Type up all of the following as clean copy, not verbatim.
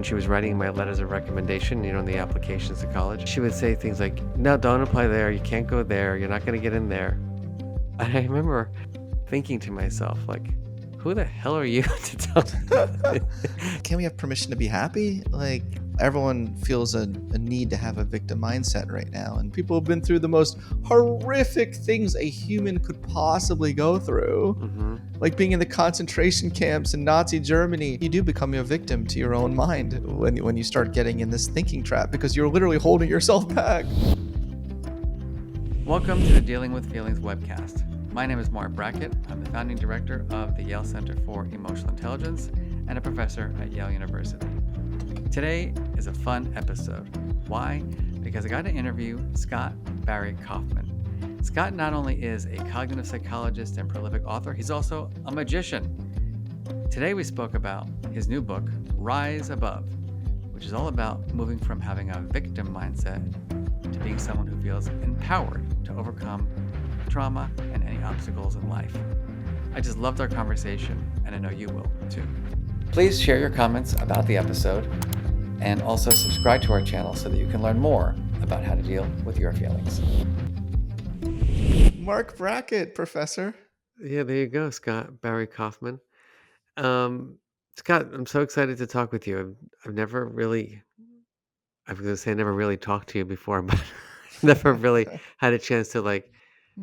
she was writing my letters of recommendation, in the applications to college, she would say things like, no, don't apply there. You can't go there. You're not going to get in there. And I remember thinking to myself, like, who the hell are you to tell me? Can we have permission to be happy? Like, everyone feels a need to have a victim mindset right now, and people have been through the most horrific things a human could possibly go through. Mm-hmm. Like being in the concentration camps in Nazi Germany. You do become a victim to your own mind when you start getting in this thinking trap, because you're literally holding yourself back. Welcome to the Dealing with Feelings webcast. My name is Marc Brackett. I'm the founding director of the Yale Center for Emotional Intelligence and a professor at Yale University. Today is a fun episode. Why? Because I got to interview Scott Barry Kaufman. Scott not only is a cognitive psychologist and prolific author, he's also a magician. Today we spoke about his new book, Rise Above, which is all about moving from having a victim mindset to being someone who feels empowered to overcome trauma and any obstacles in life. I just loved our conversation, and I know you will too. Please share your comments about the episode and also subscribe to our channel so that you can learn more about how to deal with your feelings. Marc Brackett, professor. Yeah, there you go, Scott Barry Kaufman. Scott, I'm so excited to talk with you. I was going to say I never really talked to you before, but never really had a chance to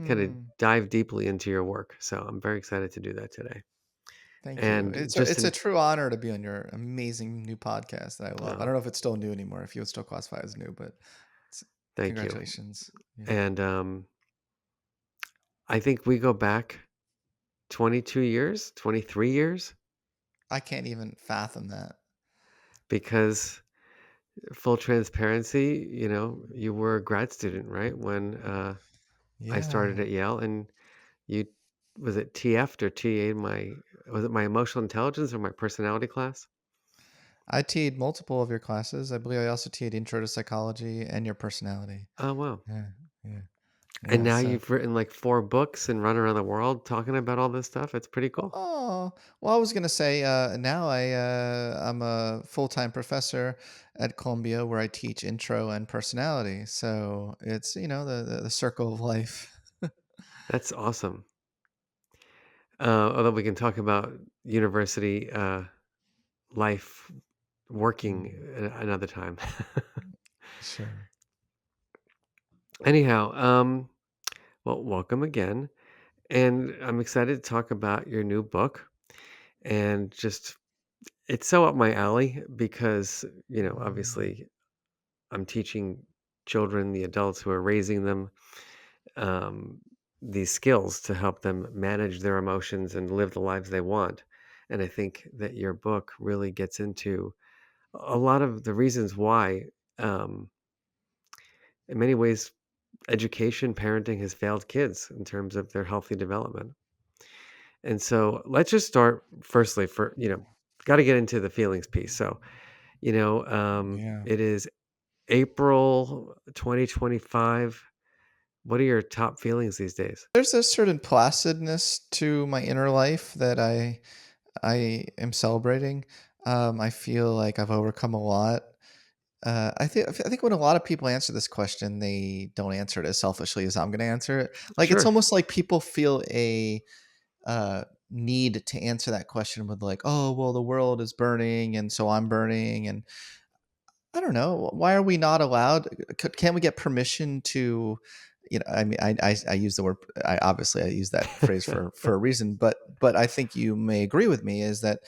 kind of dive deeply into your work. So I'm very excited to do that today. Thank And you. It's a true honor to be on your amazing new podcast that I love. I don't know if it's still new anymore, if you would still classify it as new, but thank congratulations. you. Yeah. And I think we go back 22 years, 23 years. I can't even fathom that. Because full transparency, you were a grad student, right? When I started at Yale, and you, was it TF'd or TA'd was it my emotional intelligence or my personality class? I TA'd multiple of your classes. I believe I also TA'd Intro to Psychology and your personality. Oh, wow. Yeah. And now you've written like 4 books and run around the world talking about all this stuff. It's pretty cool. Oh, well, I was going to say now I'm a full-time professor at Columbia where I teach intro and personality. So it's, the circle of life. That's awesome. Although we can talk about university life working another time. Sure. Anyhow, well, welcome again. And I'm excited to talk about your new book. And just, it's so up my alley because, obviously I'm teaching children, the adults who are raising them, these skills to help them manage their emotions and live the lives they want. And I think that your book really gets into a lot of the reasons why, in many ways, education, parenting has failed kids in terms of their healthy development. And so let's just start firstly got to get into the feelings piece. So, it is April 2025. What are your top feelings these days? There's a certain placidness to my inner life that I am celebrating. I feel like I've overcome a lot. I think when a lot of people answer this question, they don't answer it as selfishly as I'm going to answer it. Like, it's Sure. almost like people feel a need to answer that question with like, oh, well, the world is burning, and so I'm burning, and I don't know. Why are we not allowed? Can't we get permission to, I mean, I use the word. I use that phrase for a reason, but I think you may agree with me is that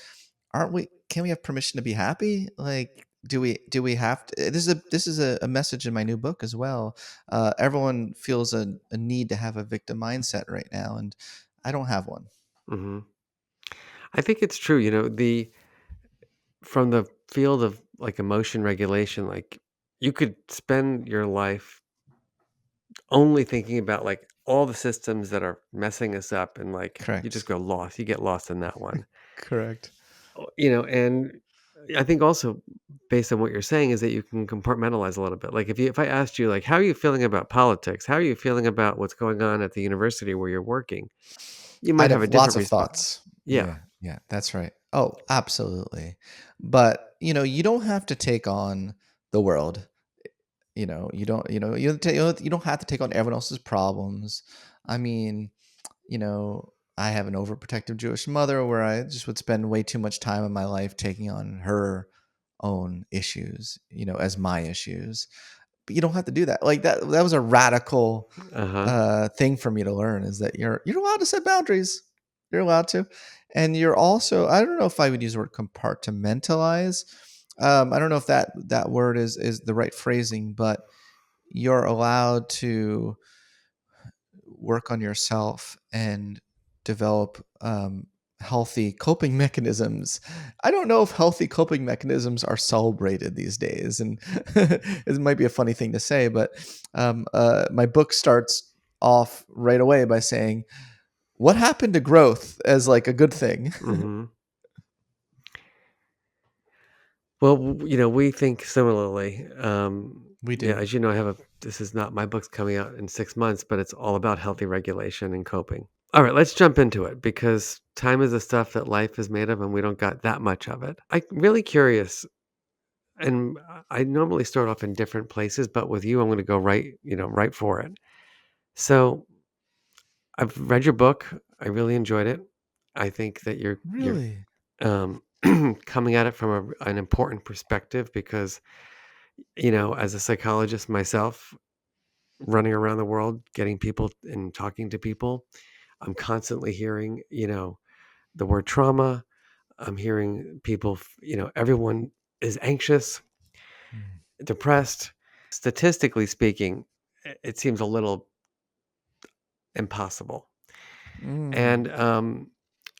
aren't we? Can we have permission to be happy? Like, do we have to? This is a message in my new book as well. Everyone feels a need to have a victim mindset right now, and I don't have one. Mm-hmm. I think it's true. From the field of like emotion regulation, like you could spend your life only thinking about like all the systems that are messing us up, and like you just Correct. go lost. You get lost in that one. Correct. And I think also based on what you're saying is that you can compartmentalize a little bit. Like if I asked you like, how are you feeling about politics? How are you feeling about what's going on at the university where you're working? You might I'd have a have lots different of response. thoughts. Yeah. Yeah, that's right. Oh, absolutely. But, you don't have to take on the world. You don't have to take on everyone else's problems. I mean, I have an overprotective Jewish mother where I just would spend way too much time in my life taking on her own issues, as my issues. But you don't have to do that. Like that was a radical Uh-huh. thing for me to learn, is that you're allowed to set boundaries. You're allowed to. And you're also, I don't know if I would use the word compartmentalize. I don't know if that word is the right phrasing, but you're allowed to work on yourself and develop healthy coping mechanisms. I don't know if healthy coping mechanisms are celebrated these days, and it might be a funny thing to say, but my book starts off right away by saying, "What happened to growth?" as like a good thing. Mm-hmm. Well, we think similarly. We Yeah, do. as you know, this is not my book's coming out in 6 months, but it's all about healthy regulation and coping. All right, let's jump into it because time is the stuff that life is made of, and we don't got that much of it. I'm really curious, and I normally start off in different places, but with you, I'm going to go right for it. So I've read your book. I really enjoyed it. I think that you're Really? um, coming at it from an important perspective because as a psychologist myself, running around the world, getting people and talking to people, I'm constantly hearing, the word trauma. I'm hearing people, everyone is anxious, Mm. depressed. Statistically speaking, it seems a little impossible. Mm.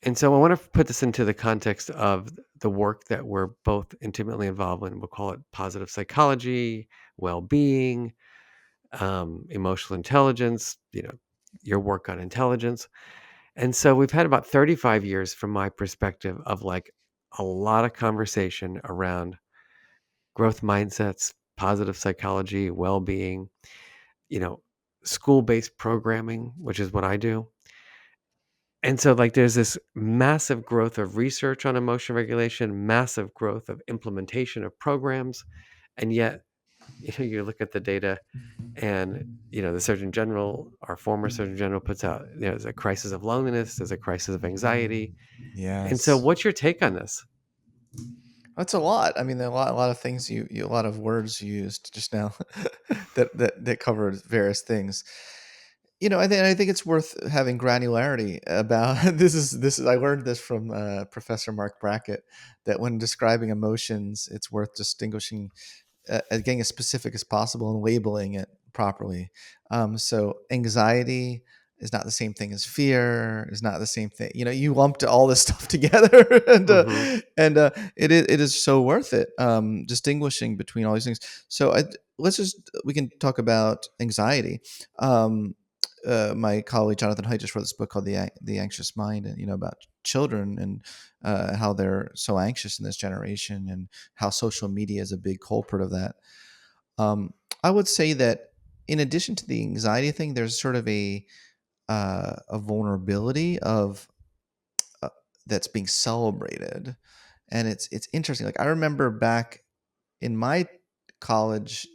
And so I want to put this into the context of the work that we're both intimately involved in. We'll call it positive psychology, well-being, emotional intelligence, your work on intelligence. And so we've had about 35 years from my perspective of like a lot of conversation around growth mindsets, positive psychology, well-being, you know, school-based programming, which is what I do. And so like there's this massive growth of research on emotion regulation, massive growth of implementation of programs, and yet you look at the data. And the Surgeon General, our former Surgeon General, puts out there's a crisis of loneliness, there's a crisis of anxiety. And so, Yes. what's your take on this? That's a lot. I mean, there are a lot of things a lot of words you used just now that covered various things. I think it's worth having granularity about this is I learned this from Professor Marc Brackett, that when describing emotions, it's worth distinguishing, getting as specific as possible and labeling it properly. So anxiety is not the same thing as fear. Is not the same thing. You lumped all this stuff together, and Hmm. it is so worth it. Distinguishing between all these things. So we can talk about anxiety. My colleague Jonathan Haidt just wrote this book called the Anxious Mind, and about children, and how they're so anxious in this generation, and how social media is a big culprit of that. Um, I would say that in addition to the anxiety thing, there's sort of a vulnerability of uh, that's being celebrated, and it's interesting. Like I remember back in my college,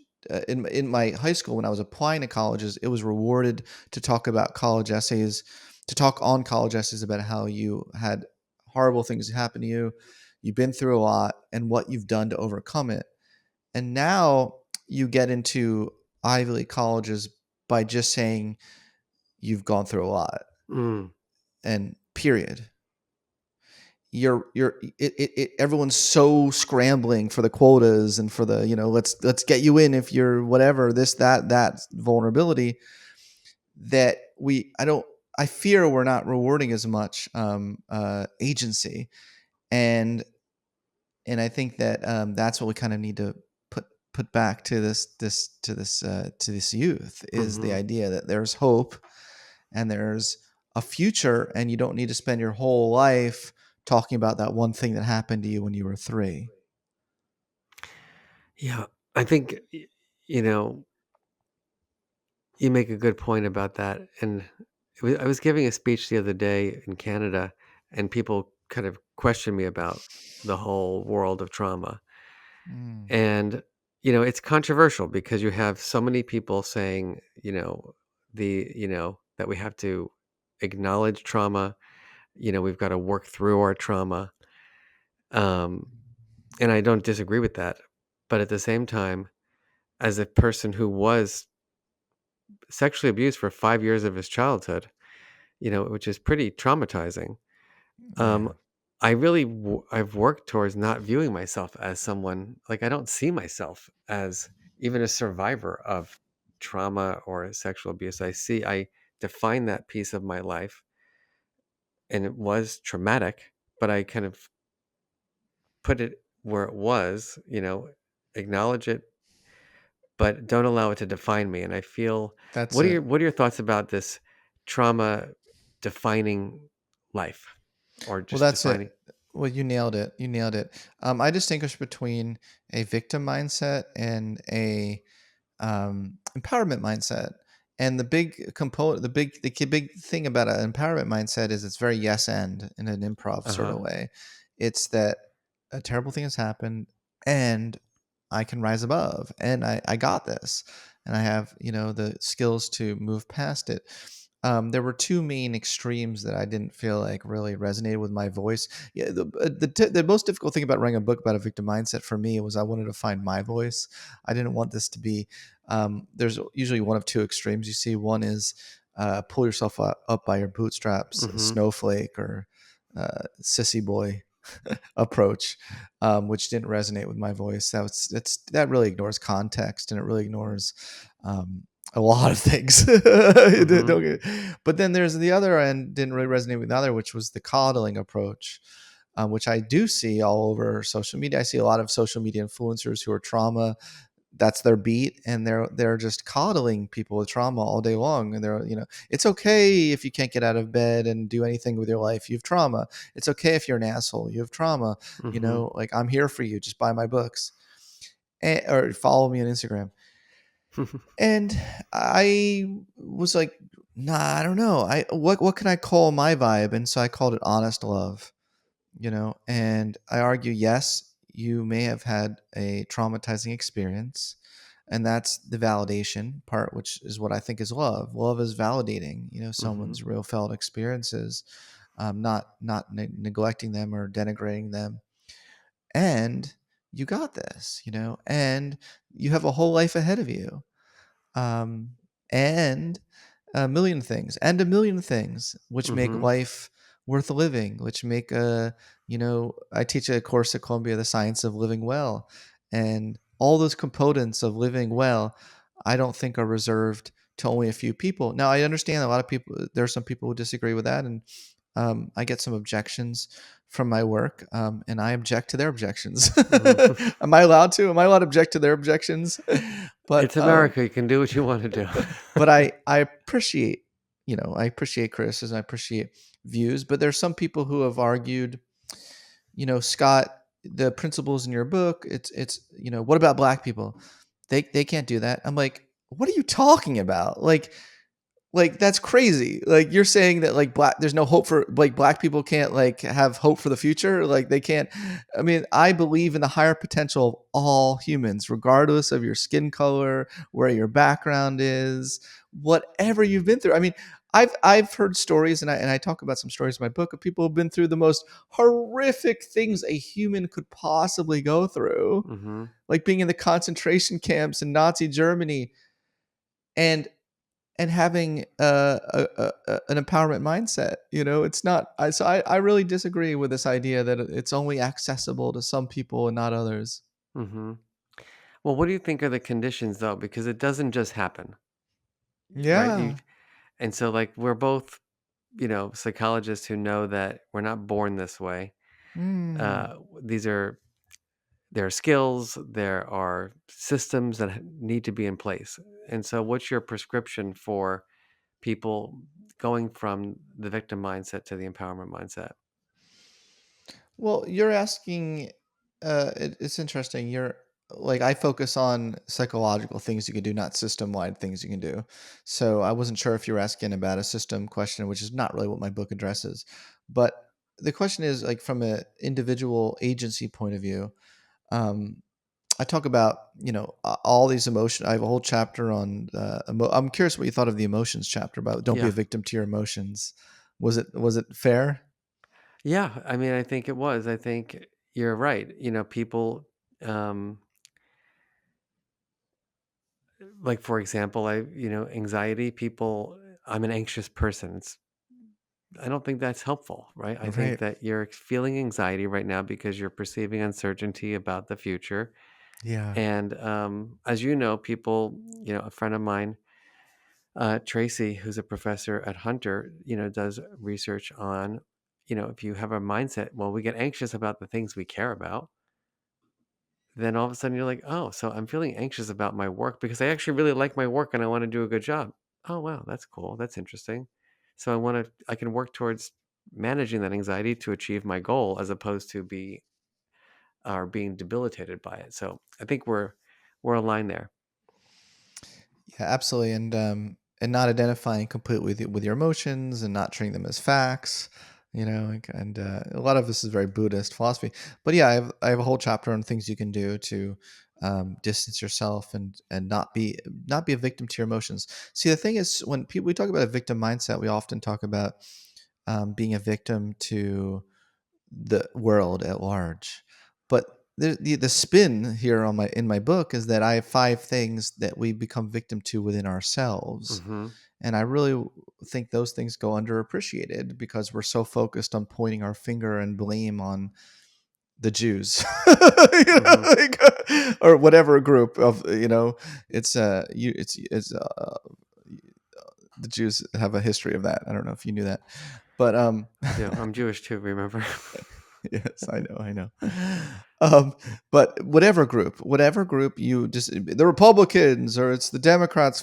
in my high school, when I was applying to colleges, it was rewarded to talk about college essays, to talk on college essays about how you had horrible things happen to you, you've been through a lot, and what you've done to overcome it. And now you get into Ivy League colleges by just saying you've gone through a lot, Mm. and period. Everyone's so scrambling for the quotas and for the, let's get you in if you're whatever, this, that vulnerability, that I fear we're not rewarding as much agency. And and I think that that's what we kind of need to put back to this youth, is the Hmm. idea that there's hope and there's a future, and you don't need to spend your whole life talking about that one thing that happened to you when you were 3. Yeah, I think you know you make a good point about that. And I was giving a speech the other day in Canada, and people kind of questioned me about the whole world of trauma. Mm. And, it's controversial because you have so many people saying, that we have to acknowledge trauma, we've got to work through our trauma. Um, and I don't disagree with that. But at the same time, as a person who was sexually abused for 5 years of his childhood, which is pretty traumatizing. Yeah. Um, I've worked towards not viewing myself as someone like I don't see myself as even a survivor of trauma or sexual abuse. I define that piece of my life, and it was traumatic, but I kind of put it where it was, acknowledge it, but don't allow it to define me. And I feel, That's it. what are your thoughts about this trauma defining life, or Well, just that's it. defining? Well, you nailed it. You nailed it. I distinguish between a victim mindset and a empowerment mindset. And the big component, big thing about an empowerment mindset is it's very yes and in an improv Uh sort huh. of way. It's that a terrible thing has happened and I can rise above and I got this and I have, the skills to move past it. There were two main extremes that I didn't feel like really resonated with my voice. Yeah, the most difficult thing about writing a book about a victim mindset for me was I wanted to find my voice. I didn't want this to be. There's usually one of two extremes you see. One is pull yourself up by your bootstraps, Mm-hmm. snowflake or sissy boy approach, which didn't resonate with my voice. That really ignores context and it really ignores a lot of things. Mm-hmm. But then there's the other end, didn't really resonate with the other, which was the coddling approach, which I do see all over social media. I see a lot of social media influencers who are trauma. That's their beat, and they're just coddling people with trauma all day long. And it's okay if you can't get out of bed and do anything with your life. You have trauma. It's okay if you're an asshole. You have trauma. Mm-hmm. Like I'm here for you. Just buy my books or follow me on Instagram. And I was like, nah, I don't know. What can I call my vibe? And so I called it honest love, and I argue, yes, you may have had a traumatizing experience, and that's the validation part, which is what I think is love. Love is validating, Mm-hmm. someone's real felt experiences, not neglecting them or denigrating them. And you got this, and you have a whole life ahead of you, um, and a million things which make Mm-hmm. life worth living, which make I teach a course at Columbia, the science of living well, and all those components of living well I don't think are reserved to only a few people. Now I understand a lot of people, there are some people who disagree with that, and I get some objections from my work, and I object to their objections. Mm-hmm. Am I allowed to? Am I allowed to object to their objections? But It's America. You can do what you want to do. but I appreciate, I appreciate criticism, I appreciate views, but there's some people who have argued, Scott, the principles in your book, it's what about black people? They can't do that. I'm like, what are you talking about? Like that's crazy. Like you're saying that like there's no hope for like black people can't like have hope for the future. Like they can't. I mean, I believe in the higher potential of all humans, regardless of your skin color, where your background is, whatever you've been through. I mean, I've heard stories, and I talk about some stories in my book of people who've been through the most horrific things a human could possibly go through, Mm-hmm. like being in the concentration camps in Nazi Germany, and having an empowerment mindset. It's not. I really disagree with this idea that it's only accessible to some people and not others. Mm-hmm. Well, what do you think are the conditions though? Because it doesn't just happen, right? Yeah. And so like we're both, psychologists who know that we're not born this way. Mm. These are There are skills, there are systems that need to be in place. And so, what's your prescription for people going from the victim mindset to the empowerment mindset? Well, you're asking. It's interesting. You're like I focus on psychological things you can do, not system-wide things you can do. So I wasn't sure if you were asking about a system question, which is not really what my book addresses. But the question is like from an individual agency point of view. Um, I talk about, all these emotions. I have a whole chapter on. I'm curious what you thought of the emotions chapter about don't be a Yeah. victim to your emotions. Was it fair? Yeah. I mean, I think it was. I think you're right. People, um, like, for example, anxiety, people, I'm an anxious person. I don't think that's helpful, right? I think Right. that you're feeling anxiety right now because you're perceiving uncertainty about the future. Yeah. And as you know, people, a friend of mine, Tracy, who's a professor at Hunter, does research on, if you have a mindset, well, we get anxious about the things we care about, then all of a sudden you're like, oh, so I'm feeling anxious about my work because I actually really like my work and I want to do a good job. Oh, wow, that's cool. That's interesting. So I can work towards managing that anxiety to achieve my goal as opposed to being debilitated by it. So I think we're aligned there. Yeah, absolutely, and not identifying completely with your emotions and not treating them as facts, and a lot of this is very Buddhist philosophy. But yeah, I have a whole chapter on things you can do to distance yourself and not be a victim to your emotions. See, the thing is, when we talk about a victim mindset, we often talk about being a victim to the world at large. But the spin here in my book is that I have 5 things that we become victim to within ourselves. Mm-hmm. And I really think those things go underappreciated because we're so focused on pointing our finger and blame on the Jews, Mm-hmm. or whatever group of, the Jews have a history of that. I don't know if you knew that, but I do. I'm Jewish too, remember? yes, I know. Um, but whatever group you just the Republicans or it's the Democrats,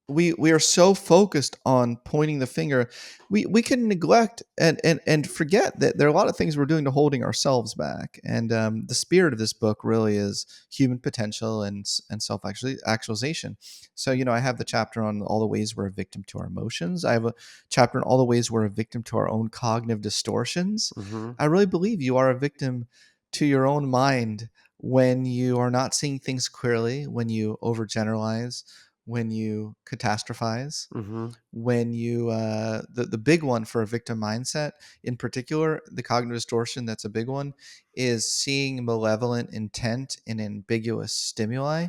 we are so focused on pointing the finger, we can neglect and forget that there are a lot of things we're doing to holding ourselves back. And the spirit of this book really is human potential and self actualization. So I have the chapter on all the ways we're a victim to our emotions. I have a chapter on all the ways we're a victim to our own cognitive distortions. Mm-hmm. I really believe you are a victim to your own mind when you are not seeing things clearly, when you overgeneralize, when you catastrophize, Mm-hmm. when you the big one for a victim mindset in particular, the cognitive distortion that's a big one, is seeing malevolent intent in ambiguous stimuli.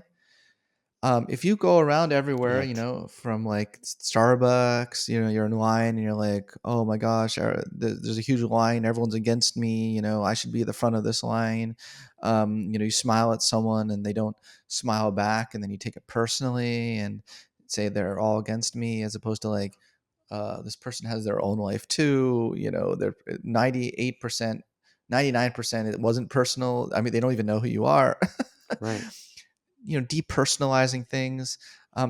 If you go around everywhere, Right. from like Starbucks, you're in line and you're like, oh my gosh, there's a huge line, everyone's against me, I should be at the front of this line. You smile at someone and they don't smile back, and then you take it personally and say they're all against me, as opposed to like, this person has their own life too. They're 98%, 99%. It wasn't personal. I mean, they don't even know who you are. Right. Depersonalizing things.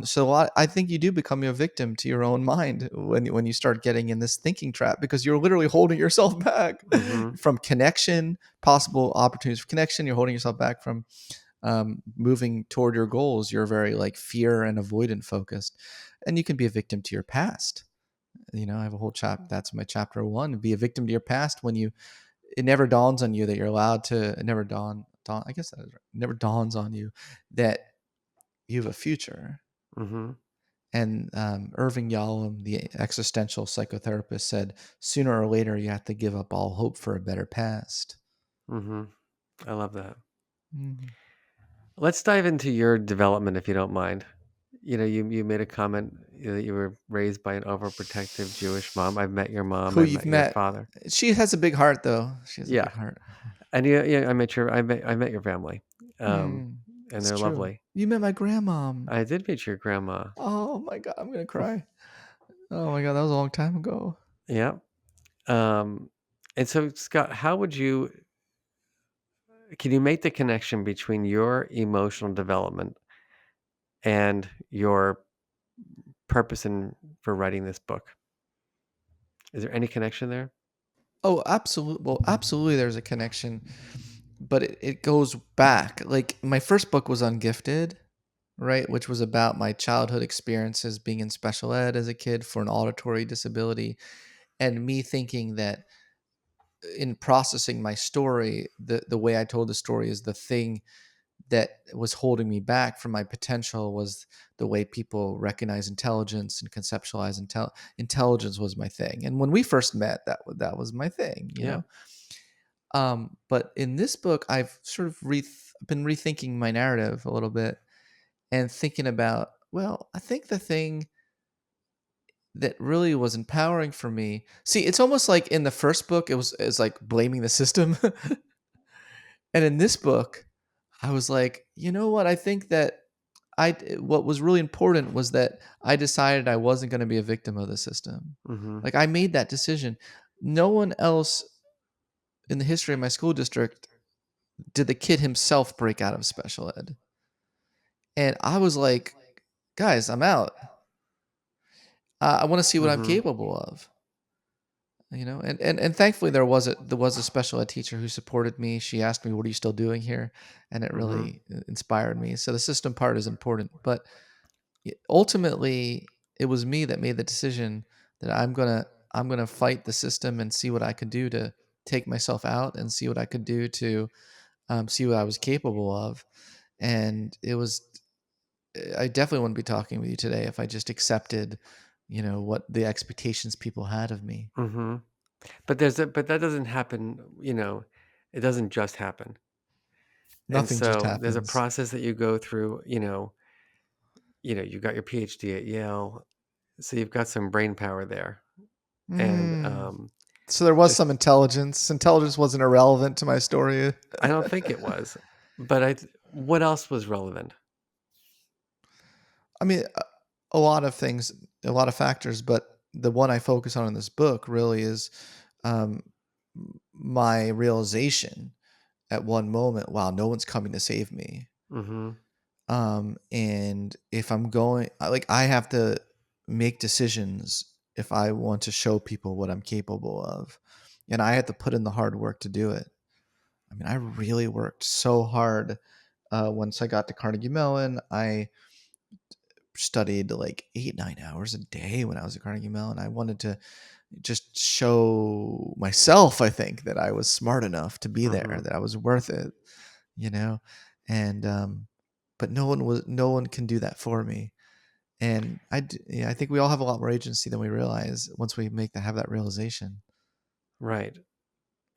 So I think you do become a victim to your own mind when you start getting in this thinking trap, because you're literally holding yourself back Mm-hmm. from connection, possible opportunities for connection. You're holding yourself back from moving toward your goals. You're very like fear and avoidant focused, and you can be a victim to your past. I have a whole that's my chapter 1. Be a victim to your past when it never dawns on you that you're allowed to. It never dawn. I guess that is right. It never dawns on you that you have a future. Mm-hmm. And Irving Yalom, the existential psychotherapist, said, sooner or later you have to give up all hope for a better past. Mm-hmm. I love that. Mhm. Let's dive into your development, if you don't mind. You made a comment, that you were raised by an overprotective Jewish mom. I've met your mom. Who I've you've met your met. father. She has a big heart, though. She has a Yeah, big heart. and I met your family, Mm, and it's they're true. lovely. You met my grandmom. I did meet your grandma. Oh my God, I'm going to cry. Oh my God, that was a long time ago. Yeah. Um, and so, Scott, can you make the connection between your emotional development and your purpose for writing this book? Is there any connection there? Oh, absolutely. Well, absolutely, there's a connection, but it goes back. Like, my first book was Ungifted, right? Which was about my childhood experiences being in special ed as a kid for an auditory disability, and me thinking that in processing my story, the way I told the story is the thing that was holding me back from my potential was the way people recognize intelligence and conceptualize intelligence was my thing. And when we first met, that was my thing, you Yeah. know. But in this book, I've sort of been rethinking my narrative a little bit and thinking about, well, I think the thing that really was empowering for me. See, it's almost like in the first book, it's like blaming the system, and in this book, I was like, you know what? I think that what was really important was that I decided I wasn't going to be a victim of the system. Mm-hmm. Like I made that decision. No one else in the history of my school district did the kid himself break out of special ed. And I was like, guys, I'm out. I want to see what I'm Mm-hmm. capable of. You know, and thankfully there was a special ed teacher who supported me. She asked me, what are you still doing here? And it Mm-hmm. really inspired me. So the system part is important, but ultimately it was me that made the decision that I'm gonna fight the system and see what I could do to take myself out and see what I could do to see what I was capable of. And it was, I definitely wouldn't be talking with you today if I just accepted, what the expectations people had of me. Mm-hmm. But that doesn't happen, it doesn't just happen. And Nothing just so there's a happens. process that you go through, you got your PhD at Yale, so you've got some brain power there. And Mm. So there was just some intelligence. Intelligence wasn't irrelevant to my story. I don't think it was. But what else was relevant? I mean, a lot of things, a lot of factors, but the one I focus on in this book really is um, my realization at one moment, wow, no one's coming to save me. Mm-hmm. And if I'm going, I have to make decisions if I want to show people what I'm capable of. And I had to put in the hard work to do it. I mean, I really worked so hard. Once I got to Carnegie Mellon, I studied like 8, 9 hours a day when I was at Carnegie Mellon. I wanted to just show myself, I think, that I was smart enough to be there, Mm-hmm. that I was worth it, you know? And, but no one can do that for me. And yeah, I think we all have a lot more agency than we realize once we have that realization. Right.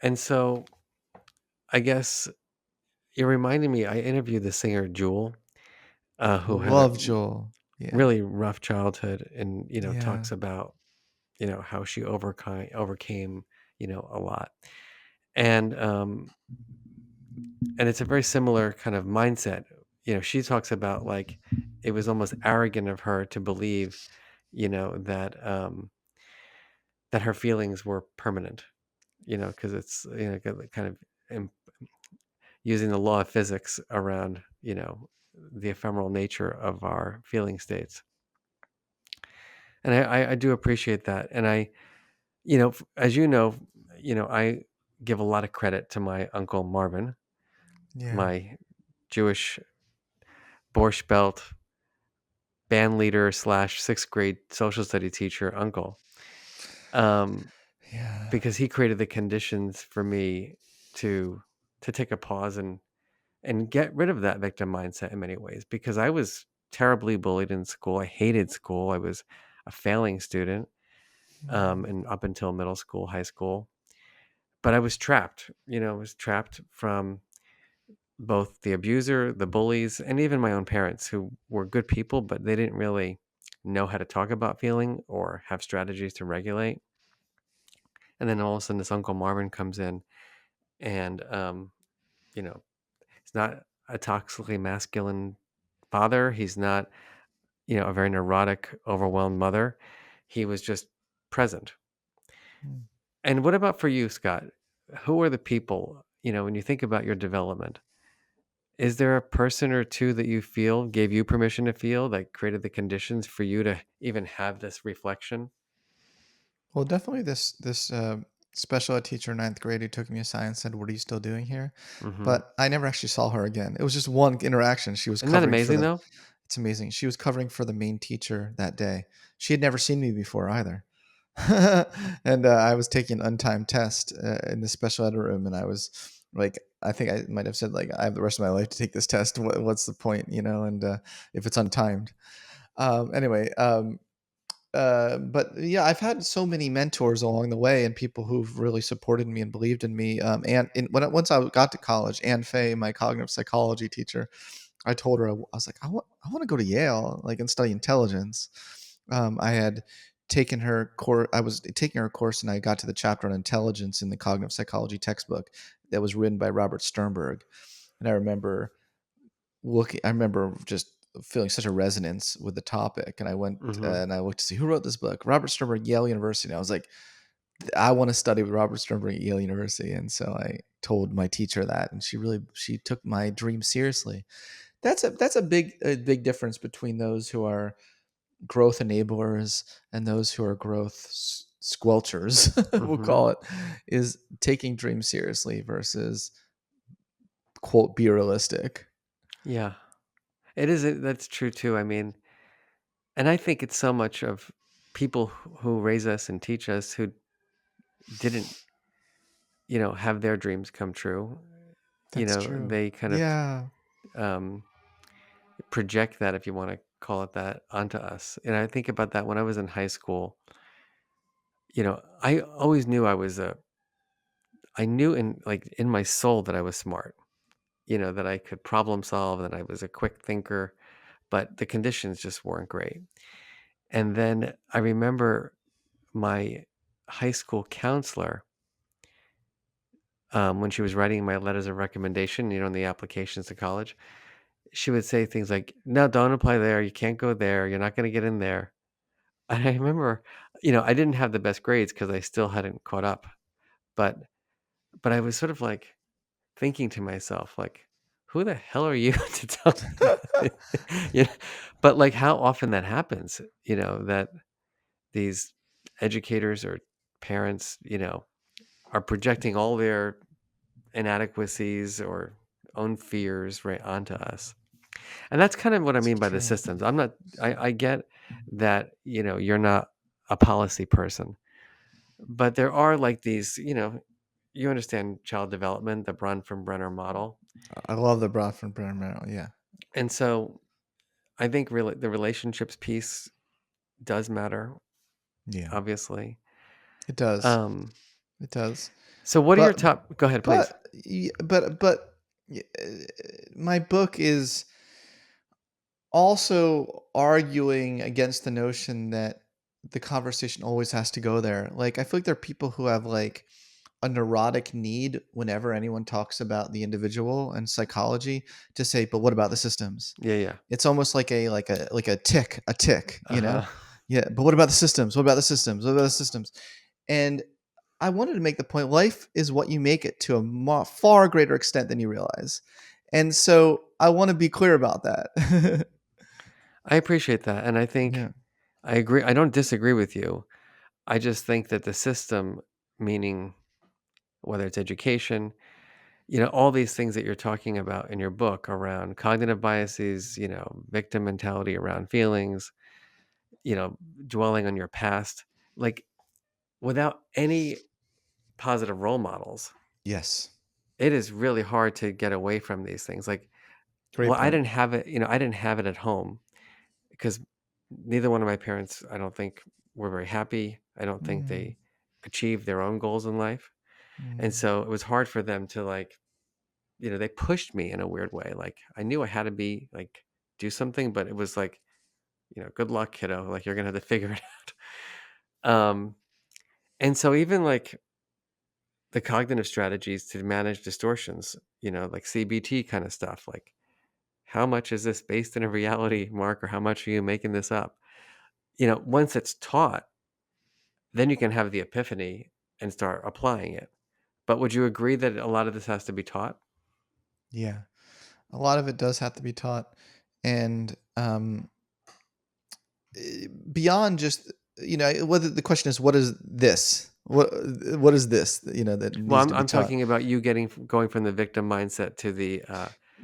And so I guess you're reminding me, I interviewed the singer Jewel, who had a Love Joel. Yeah. really rough childhood and, Yeah. talks about, how she overcame, a lot. And it's a very similar kind of mindset. She talks about like it was almost arrogant of her to believe, that that her feelings were permanent, because it's kind of im- using the law of physics around the ephemeral nature of our feeling states. And I do appreciate that. And as I give a lot of credit to my uncle Marvin, Yeah. my Jewish Borscht Belt band leader slash sixth grade social study teacher uncle, um, Yeah. because he created the conditions for me to take a pause and get rid of that victim mindset in many ways, because I was terribly bullied in school. I hated school. I was a failing student, Mm. and up until middle school, high school. But I was trapped. I was trapped from both the abuser, the bullies, and even my own parents, who were good people, but they didn't really know how to talk about feeling or have strategies to regulate. And then all of a sudden, this Uncle Marvin comes in, and you know, he's not a toxically masculine father. He's not, a very neurotic, overwhelmed mother. He was just present. Mm. And what about for you, Scott? Who are the people, when you think about your development? Is there a person or two that you feel gave you permission to feel that created the conditions for you to even have this reflection? Well, definitely this special ed teacher in ninth grade who took me aside and said, "What are you still doing here?" Mm-hmm. But I never actually saw her again. It was just one interaction. She was Isn't that covering for amazing, the. though? It's amazing. She was covering for the main teacher that day. She had never seen me before either. And I was taking an untimed test in the special ed room, and I was like, I think I might have said like, I have the rest of my life to take this test. What's the point, And if it's untimed, anyway. But yeah, I've had so many mentors along the way, and people who've really supported me and believed in me. Once I got to college, Ann Fay, my cognitive psychology teacher, I told her I was like, I want to go to Yale, like, and study intelligence. I had taken her course. I was taking her course, and I got to the chapter on intelligence in the cognitive psychology textbook that was written by Robert Sternberg, and I remember just feeling such a resonance with the topic, and I went Mm-hmm. and I looked to see who wrote this book. Robert Sternberg, Yale University. And I was like, I want to study with Robert Sternberg at Yale University, and so I told my teacher that, and she took my dream seriously. That's a big difference between those who are growth enablers and those who are growth squelchers. We'll Mm-hmm. call it, is taking dreams seriously versus quote be realistic. Yeah, it is. That's true too. I mean, and I think it's so much of people who raise us and teach us who didn't, have their dreams come true. That's true. They kind of Yeah. um, project that, if you want to call it that, onto us. And I think about that when I was in high school. I always knew I knew in my soul that I was smart. That I could problem solve, that I was a quick thinker, but the conditions just weren't great. And then I remember my high school counselor, when she was writing my letters of recommendation, in the applications to college, she would say things like, "No, don't apply there. You can't go there. You're not going to get in there." And I remember, I didn't have the best grades because I still hadn't caught up. But I was sort of like thinking to myself, like, who the hell are you to tell me that? you know, but like how often that happens, that these educators or parents, are projecting all their inadequacies or own fears right onto us. And that's kind of what I It's mean by the true. systems. I get that, you're not a policy person, but there are like these, you understand child development, the Brun from Brenner model. I love the broth from Brenner. Yeah. And so I think really the relationships piece does matter, Yeah. obviously. It does. Um, It does. so what are your But top, go ahead, please. but my book is also arguing against the notion that the conversation always has to go there. Like, I feel like there are people who have like a neurotic need whenever anyone talks about the individual and psychology to say, but what about the systems? Yeah, yeah. It's almost like a tick, Uh-huh. Yeah, but what about the systems? What about the systems? What about the systems? And I wanted to make the point: life is what you make it to a far greater extent than you realize. And so I want to be clear about that. I appreciate that. And I think Yeah. I agree. I don't disagree with you. I just think that the system, meaning whether it's education, all these things that you're talking about in your book around cognitive biases, victim mentality around feelings, you know, dwelling on your past, like without any positive role models, Yes. it is really hard to get away from these things. Like, Great well, I point. didn't have it, I didn't have it at home because neither one of my parents, I don't think, were very happy. I don't think Mm, they achieved their own goals in life. And mm, so it was hard for them to like, they pushed me in a weird way. Like I knew I had to be like do something, but it was like, good luck, kiddo. Like you're gonna have to figure it out. And so even like the cognitive strategies to manage distortions, like CBT kind of stuff, like how much is this based in a reality, Mark, or how much are you making this up? Once it's taught, then you can have the epiphany and start applying it. But would you agree that a lot of this has to be taught? yeah. A lot of it does have to be taught. And beyond just, whether the question is, what is this? What is this, that Well, needs I'm to be I'm taught? talking about you going from the victim mindset to the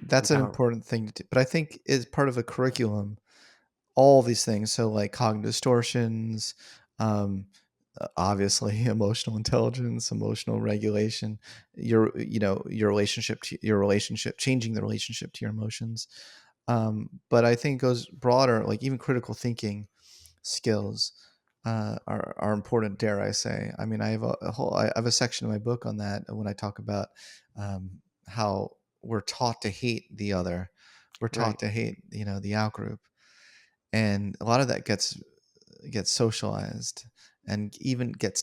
That's an empower. important thing to do. But I think as part of a curriculum, all these things, so like cognitive distortions, um, obviously emotional intelligence, emotional regulation, your your relationship, changing the relationship to your emotions. But I think it goes broader, like even critical thinking skills are important, dare I say. I mean, I have I have a section in my book on that when I talk about how we're taught to hate the other, we're taught Right. to hate the out group, and a lot of that gets socialized and even gets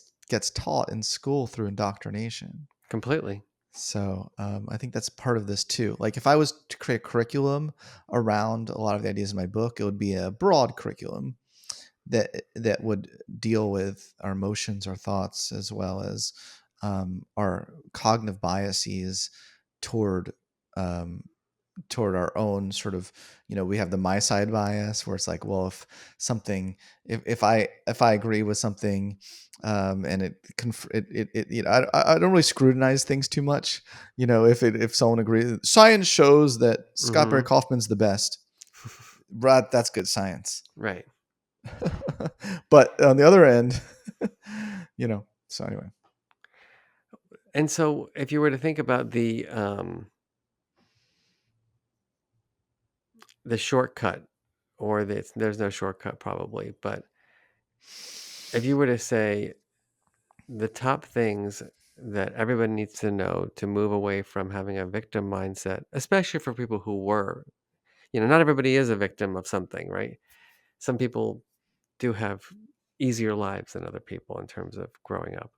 taught in school through indoctrination. Completely. So I think that's part of this too. Like if I was to create a curriculum around a lot of the ideas in my book, it would be a broad curriculum that would deal with our emotions, our thoughts, as well as our cognitive biases toward um, toward our own sort of, we have the my side bias where it's like, well, if something, if I agree with something, and I don't really scrutinize things too much. If someone agrees, science shows that Scott Barry Mm-hmm. Kaufman's the best, right? That's good science. Right. But on the other end, so anyway. And so if you were to think about the shortcut, or there's no shortcut probably, but if you were to say the top things that everybody needs to know to move away from having a victim mindset, especially for people who were, not everybody is a victim of something, right? Some people do have easier lives than other people in terms of growing up.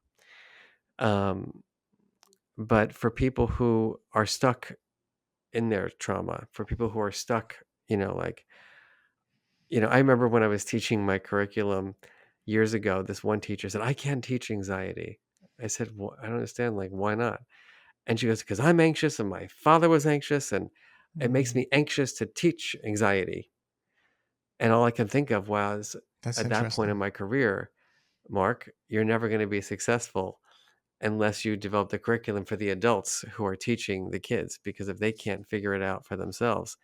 But for people who are stuck in their trauma, for people who are stuck, I remember when I was teaching my curriculum years ago, this one teacher said, I can't teach anxiety. I said, well, I don't understand. Like, why not? And she goes, because I'm anxious and my father was anxious and it makes Mm, me anxious to teach anxiety. And all I can think of was that's at that point in interesting. my career, Mark, you're never going to be successful unless you develop the curriculum for the adults who are teaching the kids, because if they can't figure it out for themselves,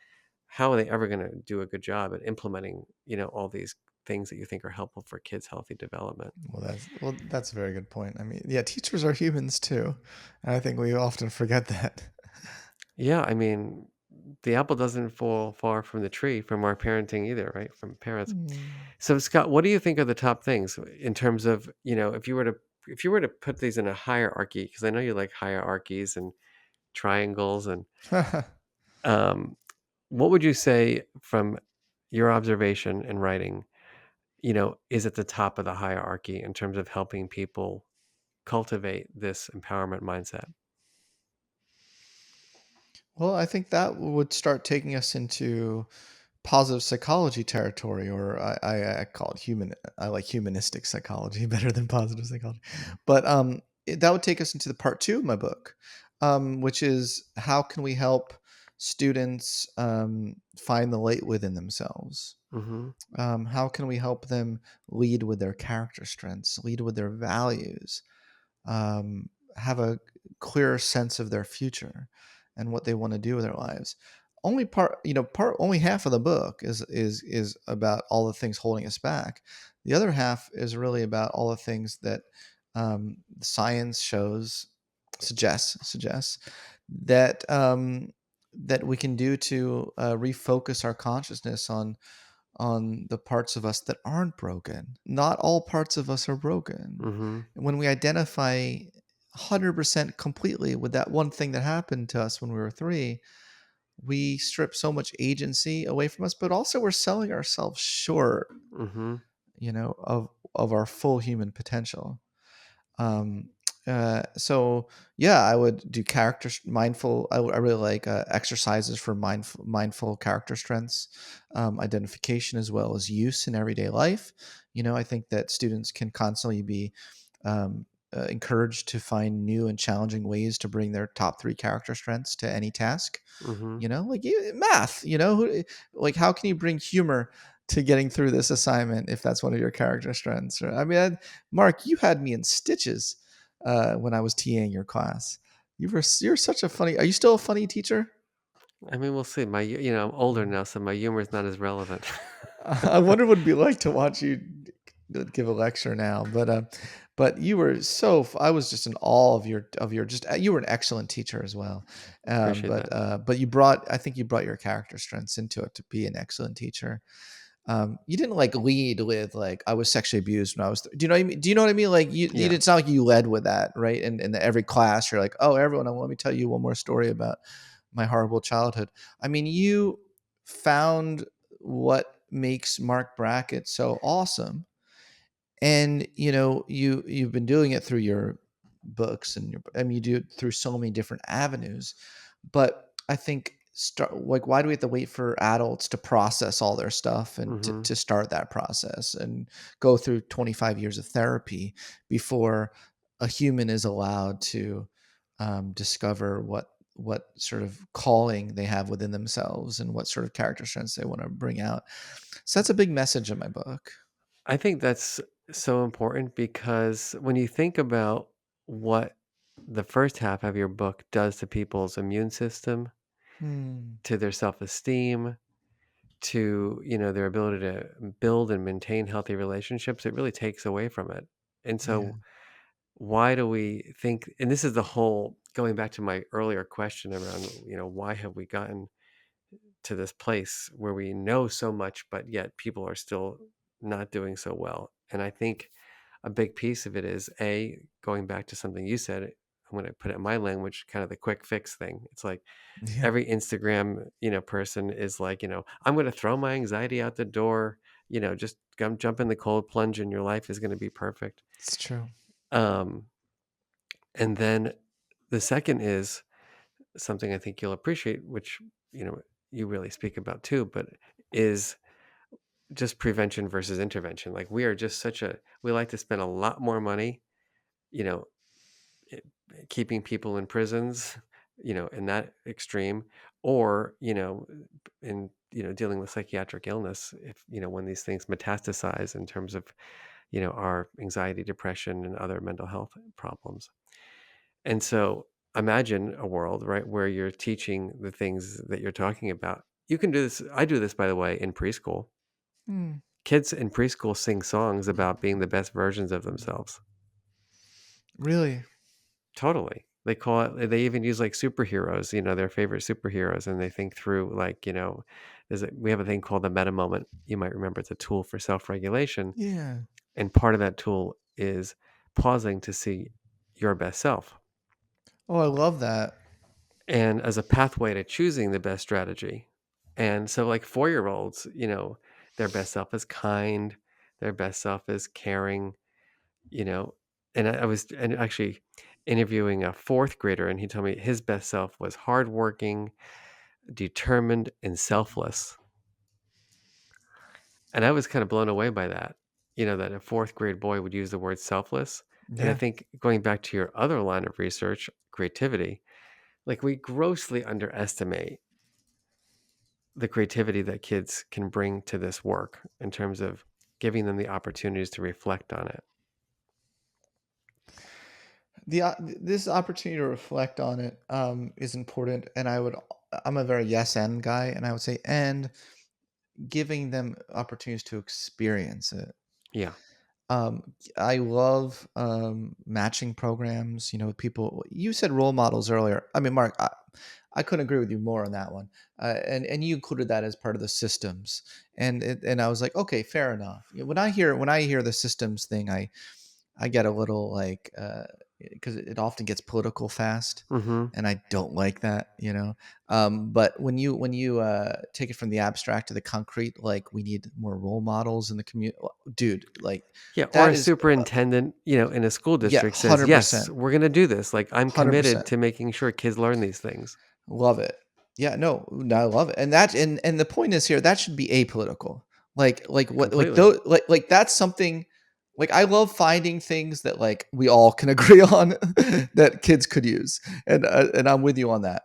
how are they ever going to do a good job at implementing, all these things that you think are helpful for kids' healthy development? That's a very good point. I mean, yeah, teachers are humans too, and I think we often forget that. Yeah, I mean, the apple doesn't fall far from the tree from our parenting either, right? From parents. Mm. So Scott, what do you think are the top things in terms of, if you were to put these in a hierarchy, because I know you like hierarchies and triangles, and um, what would you say from your observation and writing, is at the top of the hierarchy in terms of helping people cultivate this empowerment mindset? Well, I think that would start taking us into positive psychology territory, or I call it human. I like humanistic psychology better than positive psychology, but that would take us into the part two of my book, which is how can we help students find the light within themselves. Mm-hmm. How can we help them lead with their character strengths, lead with their values, um, have a clearer sense of their future and what they want to do with their lives? Only half of the book is about all the things holding us back. The other half is really about all the things that science suggests that we can do to refocus our consciousness on the parts of us that aren't broken. Not all parts of us are broken. Mm-hmm. And when we identify 100% completely with that one thing that happened to us when we were 3, we strip so much agency away from us, but also we're selling ourselves short, Mm-hmm. of our full human potential. Um, so yeah, I would do mindful. I really like exercises for mindful character strengths, identification as well as use in everyday life. I think that students can constantly be encouraged to find new and challenging ways to bring their top 3 character strengths to any task. Mm-hmm. Like math. Like how can you bring humor to getting through this assignment if that's one of your character strengths? I mean, Mark, you had me in stitches when I was TAing your class. You're such a funny. Are you still a funny teacher? I mean, we'll see. I'm older now, so my humor is not as relevant. I wonder what it'd be like to watch you give a lecture now, but you were I was just in awe of your just you were an excellent teacher as well. Appreciate that. But I think you brought your character strengths into it to be an excellent teacher. You didn't like lead with like I was sexually abused when I was. Do you know what I mean? Do you know what I mean? Like Yeah. it's not like you led with that, right? And in every class, you're like, oh, everyone, let me tell you one more story about my horrible childhood. I mean, you found what makes Marc Brackett so awesome, and you've been doing it through your books and your I mean you do it through so many different avenues, but I think like why do we have to wait for adults to process all their stuff and Hmm. to start that process and go through 25 years of therapy before a human is allowed to discover what sort of calling they have within themselves and what sort of character strengths they want to bring out. So that's a big message in my book. I think that's so important because when you think about what the first half of your book does to people's immune system, Hmm. to their self-esteem, to, their ability to build and maintain healthy relationships, it really takes away from it. And Yeah. so why do we think, and this is the whole going back to my earlier question around, why have we gotten to this place where we know so much, but yet people are still not doing so well. And I think a big piece of it is going back to something you said. I'm going to put it in my language, kind of the quick fix thing. It's like Yeah. every Instagram, person is like, I'm going to throw my anxiety out the door. Just come jump in the cold plunge, and your life is going to be perfect. It's true. Um, and then the second is something I think you'll appreciate, which you know you really speak about too, but is just prevention versus intervention. Like we are just we like to spend a lot more money, you know, it, keeping people in prisons, in that extreme, or, in, dealing with psychiatric illness, if, when these things metastasize in terms of, our anxiety, depression, and other mental health problems. And so imagine a world, right, where you're teaching the things that you're talking about. You can do this. I do this, by the way, in preschool. Hmm. Kids in preschool sing songs about being the best versions of themselves. Really? Totally. They call it, they even use like superheroes, their favorite superheroes, and they think through like, we have a thing called the meta moment. You might remember it's a tool for self-regulation. Yeah. And part of that tool is pausing to see your best self. Oh, I love that. And as a pathway to choosing the best strategy. And so like 4-year-olds, their best self is kind, their best self is caring, you know. And I was and actually interviewing a fourth grader, and he told me his best self was hardworking, determined, and selfless. And I was kind of blown away by that, that a fourth grade boy would use the word selfless. And I Yeah. think going back to your other line of research, creativity, like we grossly underestimate the creativity that kids can bring to this work in terms of giving them the opportunities to reflect on it. This opportunity to reflect on it is important, and I'm a very yes and guy, and I would say and giving them opportunities to experience it. Yeah. Um, I love matching programs. People. You said role models earlier. I mean, Mark, I couldn't agree with you more on that one. And you included that as part of the systems, and I was like, okay, fair enough. When I hear the systems thing, I get a little like because it often gets political fast, Mm-hmm. and I don't like that. But when you take it from the abstract to the concrete, like we need more role models in the community, dude. Like Yeah, or that a is superintendent, in a school yeah, district says, 100%, "Yes, we're going to do this. Like I'm committed 100%. to making sure kids learn these things." Love it. Yeah, no, I love it. And the point is here that should be apolitical. Like what like Completely. though like that's something like I love finding things that like we all can agree on that kids could use. And I'm with you on that.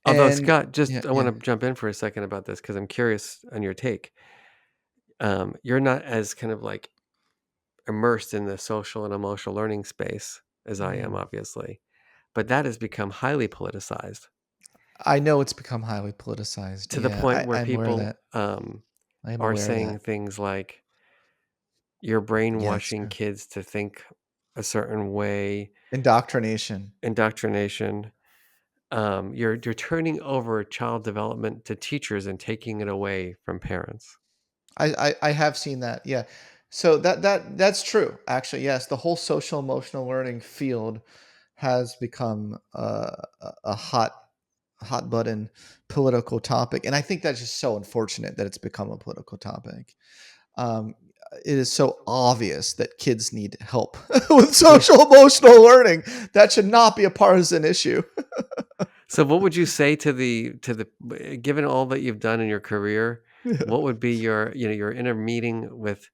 Although And Scott, yeah, just I want yeah. to jump in for a second about this because I'm curious on your take. You're not as kind of like immersed in the social and emotional learning space as I am, Mm. obviously, but that has become highly politicized I know it's become highly politicized. to the Yeah, point where I'm aware of people that. I am are aware of saying that. things like, you're Yes. brainwashing Yeah. kids to think a certain way, Indoctrination. indoctrination. You're turning over child development to teachers and taking it away from parents. I have seen that. Yeah. So that's true. Actually, yes, the whole social emotional learning field has become a hot button political topic, and I think that's just so unfortunate that it's become a political topic. Um, it is so obvious that kids need help with Yeah. social emotional learning. That should not be a partisan issue. So what would you say to the given all that you've done in your career, what would be your, your inner meeting with,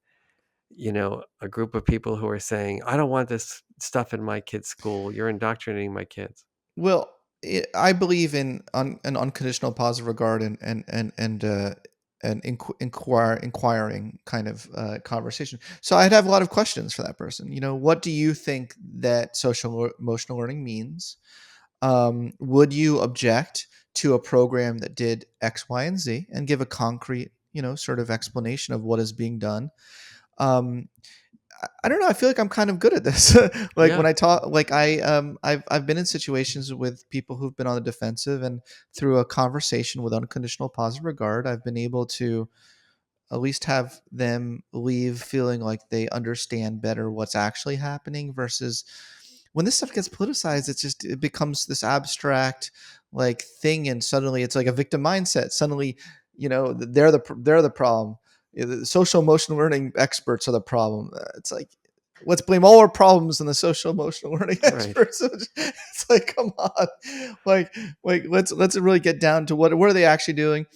a group of people who are saying, I don't want this stuff in my kid's school. You're indoctrinating my kids. Well, I believe in an unconditional positive regard and inquiring kind of conversation. So I'd have a lot of questions for that person. What do you think that social emotional learning means? Would you object to a program that did X, Y, and Z, and give a concrete, sort of explanation of what is being done? Um, I don't know. I feel like I'm kind of good at this. Like when Yeah. I talk, like I've been in situations with people who've been on the defensive, and through a conversation with unconditional positive regard, I've been able to at least have them leave feeling like they understand better what's actually happening, versus when this stuff gets politicized, it becomes this abstract like thing, and suddenly it's like a victim mindset. Suddenly, they're the problem. The social emotional learning experts are the problem. It's like, let's blame all our problems on the social emotional learning Right. experts. It's like, come on, like let's really get down to what are they actually doing.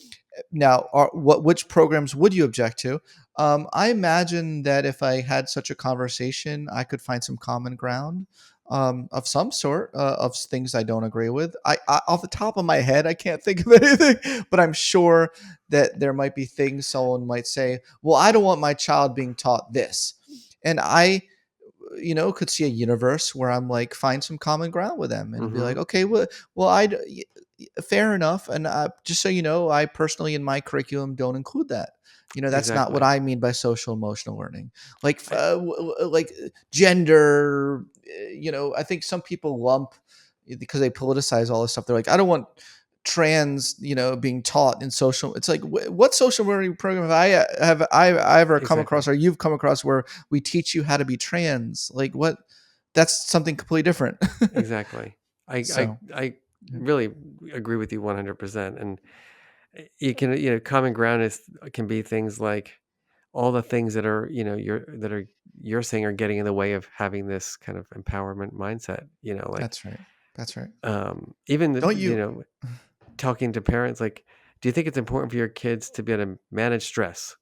Now, which programs would you object to? I imagine that if I had such a conversation, I could find some common ground of some sort of things I don't agree with. Off the top of my head, I can't think of anything, but I'm sure that there might be things someone might say. Well, I don't want my child being taught this, and I could see a universe where I'm like, find some common ground with them and be Mm-hmm. like, okay, well, fair enough. And just so you know, I personally in my curriculum don't include that. That's not what Exactly. I mean by social emotional learning. Like, I, like gender. I think some people lump, because they politicize all this stuff. They're like, I don't want trans, being taught in social. It's like, what social learning program have I ever come across, exactly. or you've come across, where we teach you how to be trans? Like, what? That's something completely different. Exactly. So, I yeah, really agree with you 100%. And you can, common ground can be things like all the things that are, you're saying are getting in the way of having this kind of empowerment mindset, like that's right. That's right. even Don't you? talking to parents, like, do you think it's important for your kids to be able to manage stress?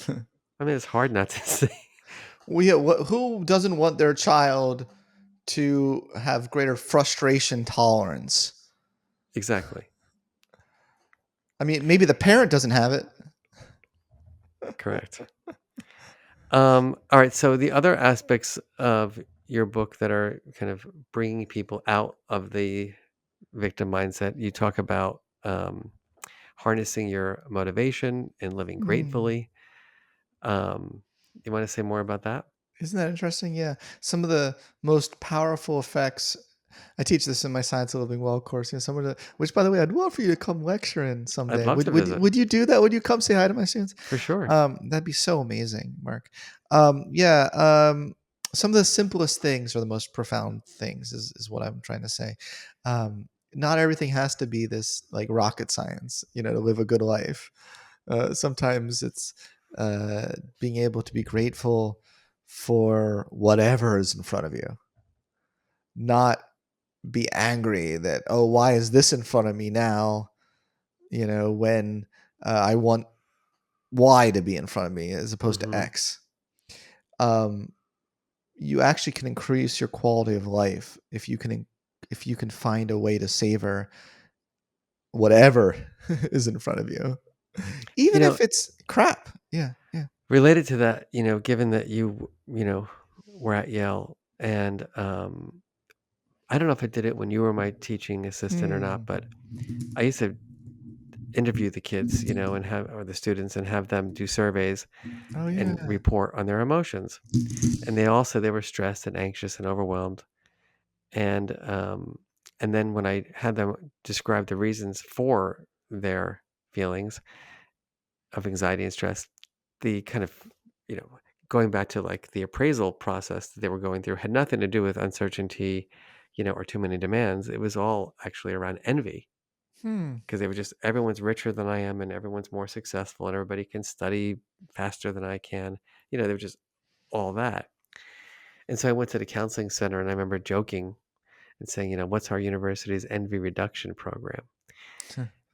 I mean, it's hard not to say. Who doesn't want their child to have greater frustration tolerance? Exactly. I mean, maybe the parent doesn't have it. Correct. All right. So the other aspects of your book that are kind of bringing people out of the victim mindset, you talk about harnessing your motivation and living Hmm. gratefully. You want to say more about that? Isn't that interesting? Yeah. Some of the most powerful effects. I teach this in my Science of Living Well course. Some of the, which, by the way, I'd love for you to come lecture in I'd someday. love Would to would you- visit would you do that? Would you come say hi to my students? for sure. That'd be so amazing, Mark. Yeah. Some of the simplest things are the most profound things. Is what I'm trying to say. Not everything has to be this like rocket science, to live a good life. Sometimes it's being able to be grateful for whatever is in front of you, not be angry that, oh, why is this in front of me now, when I want Y to be in front of me as opposed to Hmm. X. um, you actually can increase your quality of life if you can find a way to savor whatever is in front of you, You even know, if it's crap. Yeah, yeah. related to that, given that were at Yale, and I don't know if I did it when you were my teaching assistant or not, Hmm. but I used to interview the kids, or the students, and have them do surveys Oh and yeah. report on their emotions. And they all said they were stressed and anxious and overwhelmed. And then when I had them describe the reasons for their feelings of anxiety and stress, the kind of, you know, going back to like the appraisal process that they were going through had nothing to do with uncertainty, or too many demands. It was all actually around envy, Hmm. because they were just, everyone's richer than I am and everyone's more successful and everybody can study faster than I can. They were just all that. And so I went to the counseling center, and I remember joking and saying, what's our university's envy reduction program?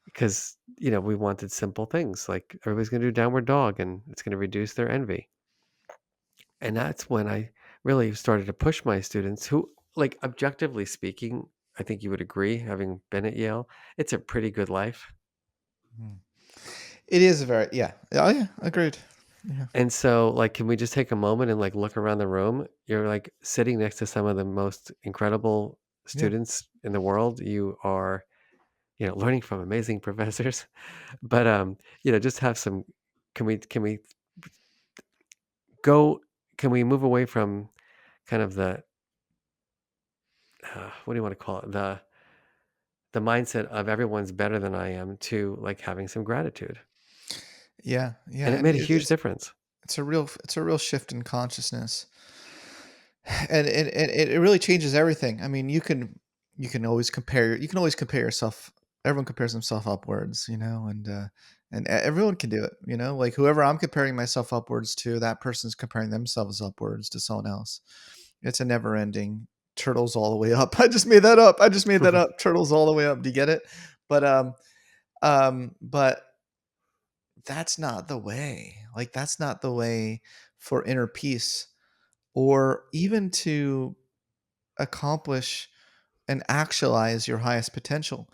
Because, we wanted simple things like everybody's going to do downward dog and it's going to reduce their envy. And that's when I really started to push my students who, like, objectively speaking, I think you would agree, having been at Yale, it's a pretty good life. It is a very, yeah. Oh yeah, agreed. Yeah. And so, like, can we just take a moment and like look around the room? You're like sitting next to some of the most incredible Yeah. students in the world. You are, learning from amazing professors. But just have some. Can we go? Can we move away from kind of the what do you want to call it, the mindset of everyone's better than I am, to like having some gratitude? Yeah. And Yeah. it And made a huge difference. it's a real shift in consciousness. And it really changes everything. I mean, you can always compare yourself. Everyone compares themselves upwards, and everyone can do it, like whoever I'm comparing myself upwards to, that person's comparing themselves upwards to someone else. It's a never ending turtles all the way up. I just made that up. Turtles all the way up. Do you get it? But that's not the way. Like, that's not the way for inner peace, or even to accomplish and actualize your highest potential,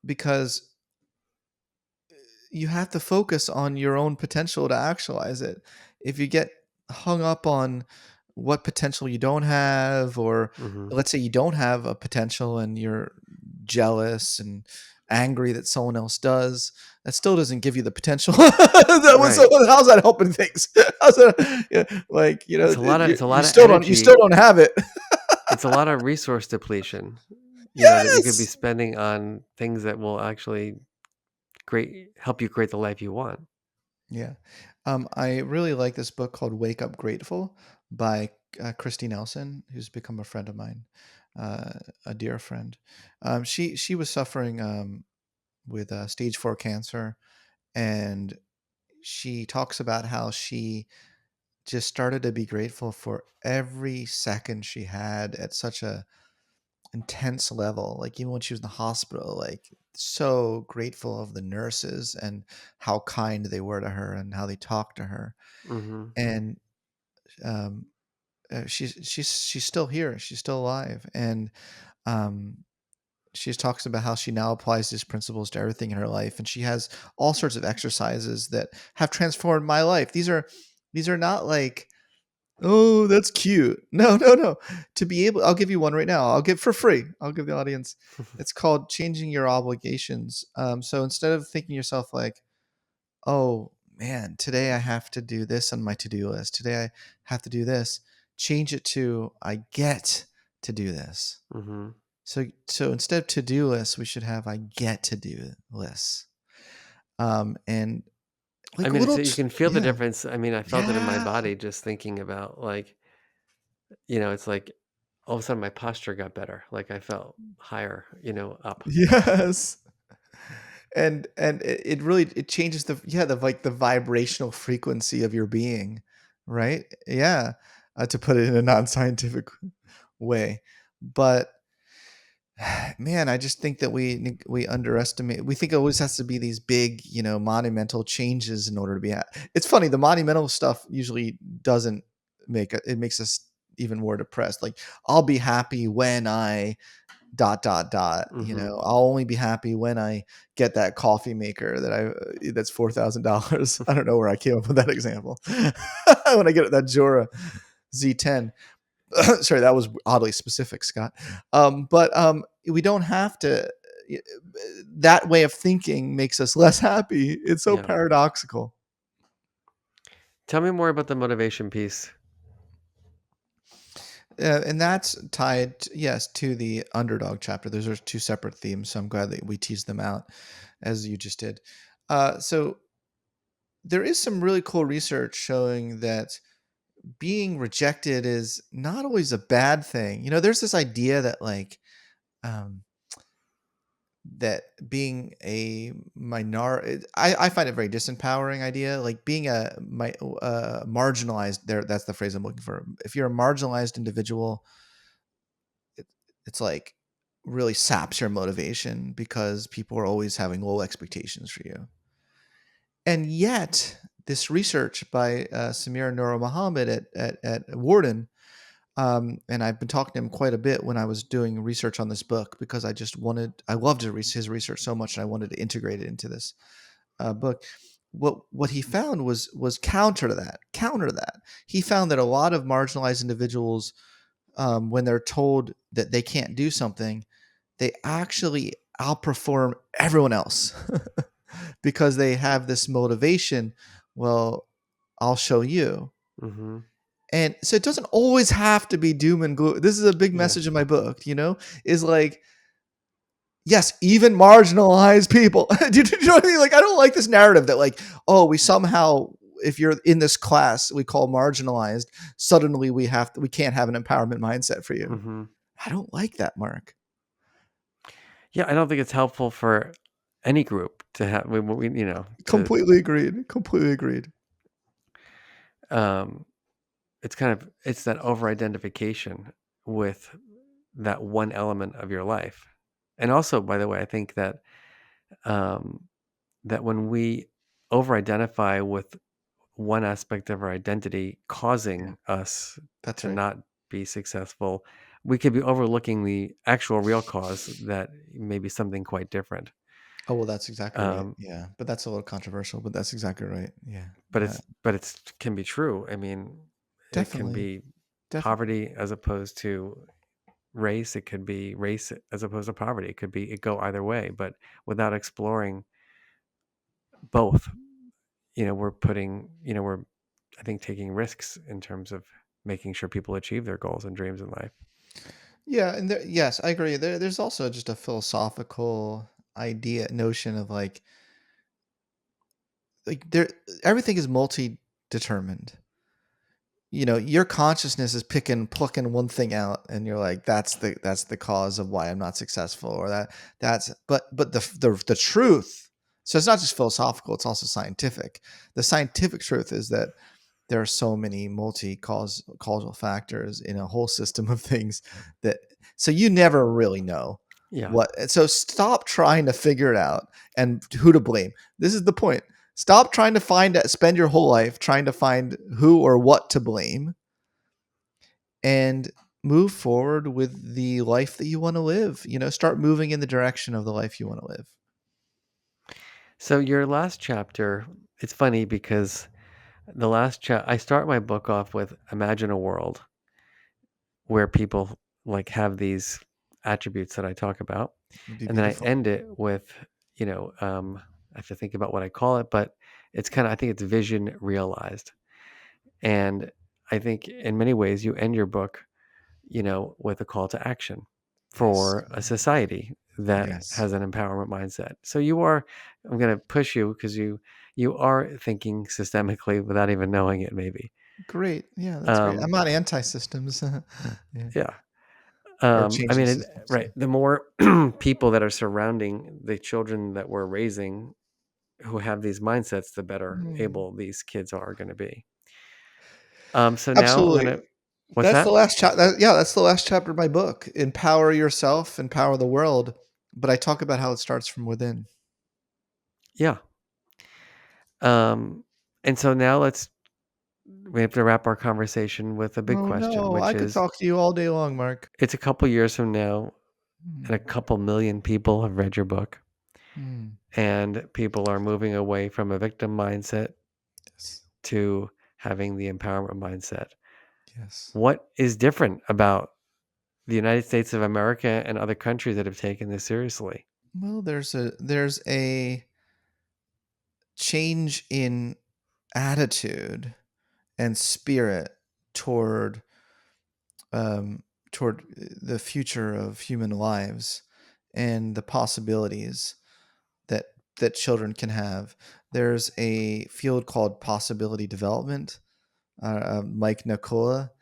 because you have to focus on your own potential to actualize it. If you get hung up on what potential you don't have, or Hmm. let's say you don't have a potential and you're jealous and angry that someone else does, that still doesn't give you the potential. Right. How's that helping things? How's that, yeah, like, It's a lot you of still don't, energy. have it. It's a lot of resource depletion, that you could be Yes. spending on things that will actually help you create the life you want. Yeah. I really like this book called Wake Up Grateful by Christy Nelson, who's become a friend of mine, uh, a dear friend. She was suffering with stage 4 cancer, and she talks about how she just started to be grateful for every second she had at such a intense level. Like, even when she was in the hospital, like, so grateful of the nurses and how kind they were to her and how they talked to her. Hmm. And um, she's still here. She's still alive, and um, she talks about how she now applies these principles to everything in her life, and she has all sorts of exercises that have transformed my life. These are not like, oh, that's cute. No, no, no. To be able, I'll give you one right now. I'll give for free. I'll give the audience. It's called changing your obligations. So instead of thinking yourself like, oh man, today I have to do this on my to-do list. Today I have to do this. Change it to, I get to do this. Hmm. So instead of to-do lists, we should have I get to do lists. And I like mean, little, you can feel the yeah, difference. I mean, I felt it in my yeah, body just thinking about, like, it's like all of a sudden my posture got better. Like I felt higher, up. yes. And it really, it changes the vibrational frequency of your being, right? Yeah, to put it in a non-scientific way. But man, I just think that we underestimate. We think it always has to be these big, monumental changes in order to be. It's funny, the monumental stuff usually doesn't it makes us even more depressed. Like, I'll be happy when I dot dot dot. Hmm. I'll only be happy when I get that coffee maker that's $4,000. I don't know where I came up with that example. When I get that Jura Z10. Sorry, that was oddly specific, Scott. But we don't have to. that way of thinking makes us less happy. It's so Yeah. paradoxical. Tell me more about the motivation piece. And that's tied, yes, to the underdog chapter. Those are two separate themes, so I'm glad that we teased them out as you just did. So there is some really cool research showing that being rejected is not always a bad thing. There's this idea that um, that being a minority, I find it a very disempowering idea. Like being marginalized, that's the phrase I'm looking for. If you're a marginalized individual, it, it's like really saps your motivation because people are always having low expectations for you. And yet, this research by Samir Nur Mohammed at Wharton, and I've been talking to him quite a bit when I was doing research on this book because I loved his research so much and I wanted to integrate it into this book. What he found was counter to that. Counter to that, he found that a lot of marginalized individuals, when they're told that they can't do something, they actually outperform everyone else because they have this motivation. Well, I'll show you. Mm-hmm. And so it doesn't always have to be doom and gloom. This is a big Yeah. message in my book, is like, yes, even marginalized people. Do you know what I mean? Like, I don't like this narrative that like, oh, we somehow, if you're in this class we call marginalized, suddenly we can't have an empowerment mindset for you. Mm-hmm. I don't like that, Mark. Yeah, I don't think it's helpful for any group to have. Completely agreed. Completely agreed. It's that over-identification with that one element of your life. And also, by the way, I think that that when we over-identify with one aspect of our identity causing us That's to right. not be successful, we could be overlooking the actual real cause that may be something quite different. Oh, well, that's exactly right. Yeah, but that's a little controversial, but that's exactly right. Yeah. But it's can be true. I mean, it can Definitely. be poverty as opposed to race. It could be race as opposed to poverty. It go either way. But without exploring both, we're I think taking risks in terms of making sure people achieve their goals and dreams in life. Yeah, and yes, I agree. There's also just a philosophical notion of like there everything is multi-determined. Your consciousness is plucking one thing out, and you're like, that's the cause of why I'm not successful, or but the truth. So it's not just philosophical; it's also scientific. The scientific truth is that there are so many causal factors in a whole system of things so you never really know Yeah. what. So stop trying to figure it out and who to blame. This is the point. Stop trying to spend your whole life trying to find who or what to blame, and move forward with the life that you want to live. Start moving in the direction of the life you want to live. So your last chapter, it's funny because I start my book off with imagine a world where people like have these attributes that I talk about. It'd be And then I beautiful. end it with, I have to think about what I call it, but I think it's vision realized. And I think in many ways you end your book, with a call to action Yes. for a society that Yes. has an empowerment mindset. So I'm going to push you because you are thinking systemically without even knowing it, maybe. Great. Yeah, that's great. I'm Um, not anti-systems. Yeah. yeah. Or I changing mean, systems. right. The more people that are surrounding the children that we're raising who have these mindsets, the better Hmm. able these kids are going to be. So now I'm going Absolutely. to, what's That's the that? last chapter. Yeah, that's the last chapter of my book. Empower yourself, empower the world. But I talk about how it starts from within. Yeah. And so now we have to wrap our conversation with a big Oh question, no, I which could is, talk to you all day long, Mark. it's a couple years from now and a Hmm. couple million people have read your book Hmm. and people are moving away from a victim mindset Yes. to having the empowerment mindset. Yes. What is different about the United States of America and other countries that have taken this seriously? Well, there's a change in attitude and spirit toward um, toward the future of human lives and the possibilities that children can have. There's a field called possibility development. Mike Nicola.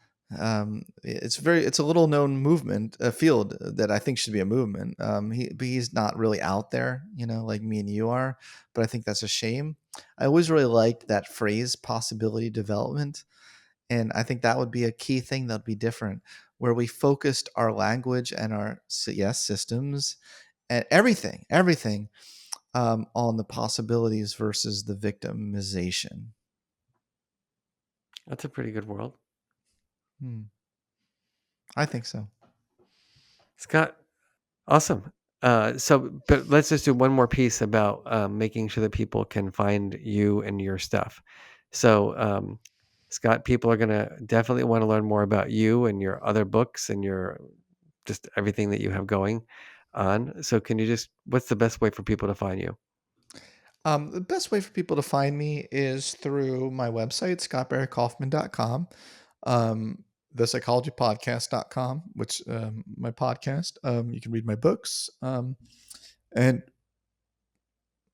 It's a little known movement, a field that I think should be a movement. But he's not really out there, like me and you are. But I think that's a shame. I always really liked that phrase, possibility development, and I think that would be a key thing that would be different, where we focused our language and our systems and everything on the possibilities versus the victimization. That's a pretty good world. Hmm. I think so. Scott, awesome. But let's just do one more piece about making sure that people can find you and your stuff. So, Scott, people are going to definitely want to learn more about you and your other books and your just everything that you have going on. So, what's the best way for people to find you? The best way for people to find me is through my website, scottbarrykaufman.com, um, thepsychologypodcast.com, which my podcast. You can read my books. And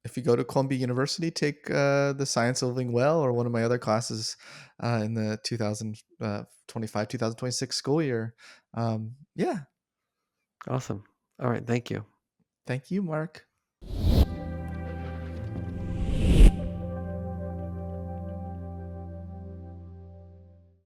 if you go to Columbia University, take the Science of Living Well or one of my other classes in the 2025, 2026 school year. Yeah. Awesome. All right. Thank you. Thank you, Mark.